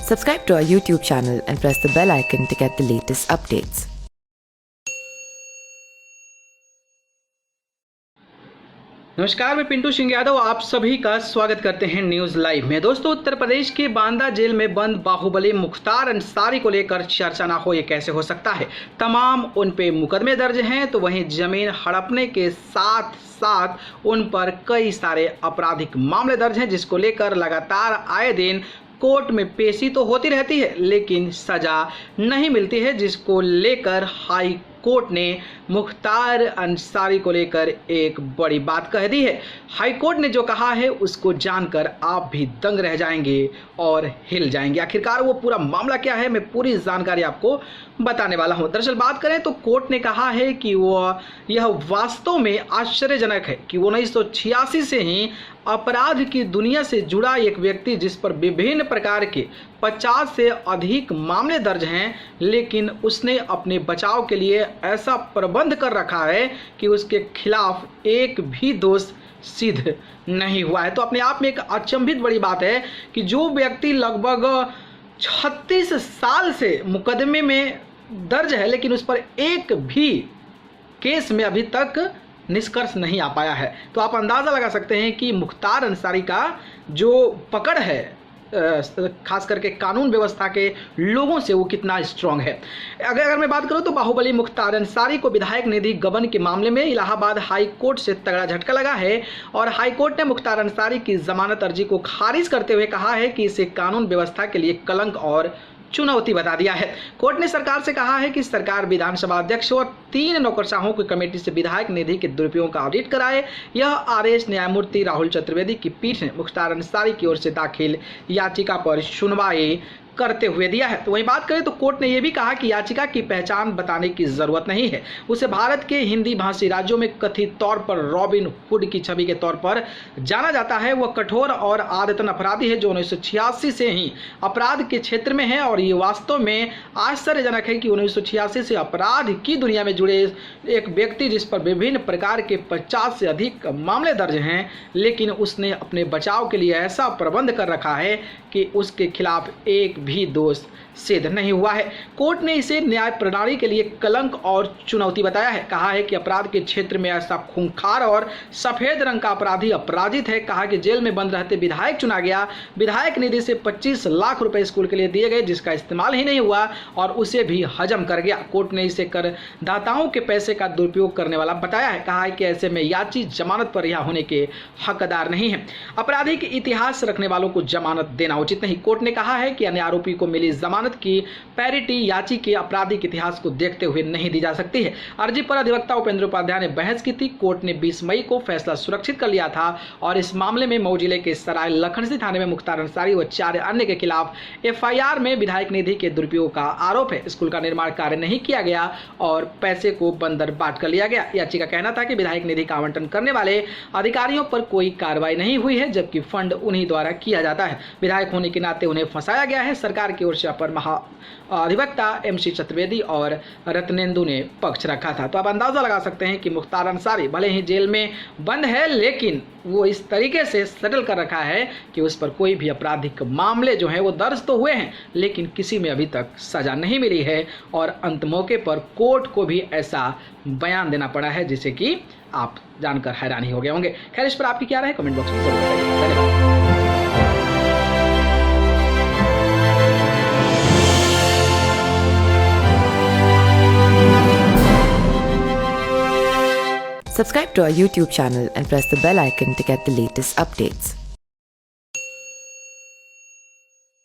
Subscribe to our YouTube channel and press the bell icon to get the latest updates. नमस्कार, मैं पिंटू सिंह यादव आप सभी का स्वागत करते हैं न्यूज़ लाइव में। दोस्तों, उत्तर प्रदेश के बांदा जेल में बंद बाहुबली मुख्तार अंसारी को लेकर चर्चा ना हो, ये कैसे हो सकता है। तमाम उन पे मुकदमे दर्ज हैं, तो वहीं जमीन हड़पने के साथ साथ उन पर कई सारे आपराधिक मामले दर्ज हैं, जिसको लेकर लगातार आए दिन कोर्ट में पेशी तो होती रहती है लेकिन सजा नहीं मिलती है, जिसको लेकर हाई कोर्ट ने मुख्तार अंसारी को लेकर एक बड़ी बात कह दी है। हाई कोर्ट ने जो कहा है उसको जानकर आप भी दंग रह जाएंगे और हिल जाएंगे। आखिरकार वो पूरा मामला क्या है, मैं पूरी जानकारी आपको बताने वाला हूं। दरअसल बात करें तो कोर्ट ने कहा है कि यह वास्तव में आश्चर्यजनक है कि 1986 से ही अपराध की दुनिया से जुड़ा एक व्यक्ति, जिस पर विभिन्न प्रकार के 50 से अधिक मामले दर्ज हैं, लेकिन उसने अपने बचाव के लिए ऐसा प्रबंध कर रखा है कि उसके खिलाफ एक भी दोष सिद्ध नहीं हुआ है। तो अपने आप में एक अचंभित बड़ी बात है कि जो व्यक्ति लगभग 36 साल से मुकदमे में दर्ज है, लेकिन उस पर एक भी केस में अभी तक निष्कर्ष नहीं आ पाया है। तो आप अंदाज़ा लगा सकते हैं कि मुख्तार अंसारी का जो पकड़ है खास करके कानून व्यवस्था के लोगों से, वो कितना स्ट्रांग है। अगर मैं बात करूं तो बाहुबली मुख्तार अंसारी को विधायक निधि गबन के मामले में इलाहाबाद हाई कोर्ट से तगड़ा झटका लगा है और हाई कोर्ट ने मुख्तार अंसारी की जमानत अर्जी को खारिज करते हुए कहा है कि इसे कानून व्यवस्था के लिए कलंक और चुनौती बता दिया है। कोर्ट ने सरकार से कहा है कि सरकार विधानसभा अध्यक्ष और 3 नौकरशाहों की कमेटी से विधायक निधि के दुरुपयोग का ऑडिट कराए। यह आदेश न्यायमूर्ति राहुल चतुर्वेदी की पीठ ने मुख्तार अंसारी की ओर से दाखिल याचिका पर सुनवाई करते हुए दिया है। तो वहीं बात करें तो कोर्ट ने यह भी कहा कि याचिका की पहचान बताने की जरूरत नहीं है। उसे भारत के हिंदी भाषी राज्यों में कथित तौर पर रॉबिन हुड की छवि के तौर पर जाना जाता है। वह कठोर और आदतन अपराधी है जो 1986 से ही अपराध के क्षेत्र में है और ये वास्तव में आश्चर्यजनक है कि 1986 से अपराध की दुनिया में जुड़े एक व्यक्ति, जिस पर विभिन्न प्रकार के 50 से अधिक मामले दर्ज हैं, लेकिन उसने अपने बचाव के लिए ऐसा प्रबंध कर रखा है कि उसके खिलाफ एक भी दोष सिद्ध नहीं हुआ है। कोर्ट ने इसे न्याय प्रणाली के लिए कलंक और चुनौती बताया है। कहा है कि अपराध के क्षेत्र में ऐसा खूंखार और सफेद रंग का अपराधी अपराजित है। कहा कि जेल में बंद रहते विधायक चुना गया, विधायक निधि से 25 लाख रुपए स्कूल के लिए दिए गए, जिसका इस्तेमाल ही नहीं हुआ और उसे भी हजम कर गया। कोर्ट ने इसे कर दाताओं के पैसे का दुरुपयोग करने वाला बताया है। कहा है कि ऐसे में याची जमानत पर रिहा होने के हकदार नहीं है। आपराधिक इतिहास रखने वालों को जमानत देना उचित नहीं। कोर्ट ने कहा है कि अन्य आरोपी को मिली जमानत की पैरिटी याची के आपराधिक इतिहास को देखते हुए नहीं दी जा सकती है। अर्जी पर अधिवक्ता उपेंद्र उपाध्याय ने बहस की थी। कोर्ट ने 20 मई को फैसला सुरक्षित कर लिया था और इस मामले में मऊ जिले के सराय लखनसी थाने में मुख्तार अंसारी व 4 अन्य के खिलाफ FIR में विधायक निधि के दुरुपयोग का आरोप है। स्कूल का निर्माण कार्य नहीं किया गया और पैसे को बंदर बाट कर लिया गया। याची का कहना था कि विधायक निधि का आवंटन करने वाले अधिकारियों पर कोई कार्रवाई नहीं हुई है, जबकि फंड उन्हीं द्वारा किया जाता है। विधायक होने के नाते उन्हें फंसाया गया है। सरकार की ओर से अपर अधिवक्ता MC चतुर्वेदी और रत्नेंदु ने पक्ष रखा था। तो आप अंदाजा लगा सकते हैं कि मुख्तार अंसारी भले ही जेल में बंद है, लेकिन वो इस तरीके से सेटल कर रखा है कि उस पर कोई भी आपराधिक मामले जो हैं वो दर्ज तो हुए हैं, लेकिन किसी में अभी तक सजा नहीं मिली है और अंत मौके पर कोर्ट को भी ऐसा बयान देना पड़ा है, जिसे कि आप जानकर हैरानी हो गए होंगे। खैर, इस पर आपकी क्या राय है, कमेंट बॉक्स में जरूर बताइए। धन्यवाद। Subscribe to our YouTube channel and press the bell icon to get the latest updates.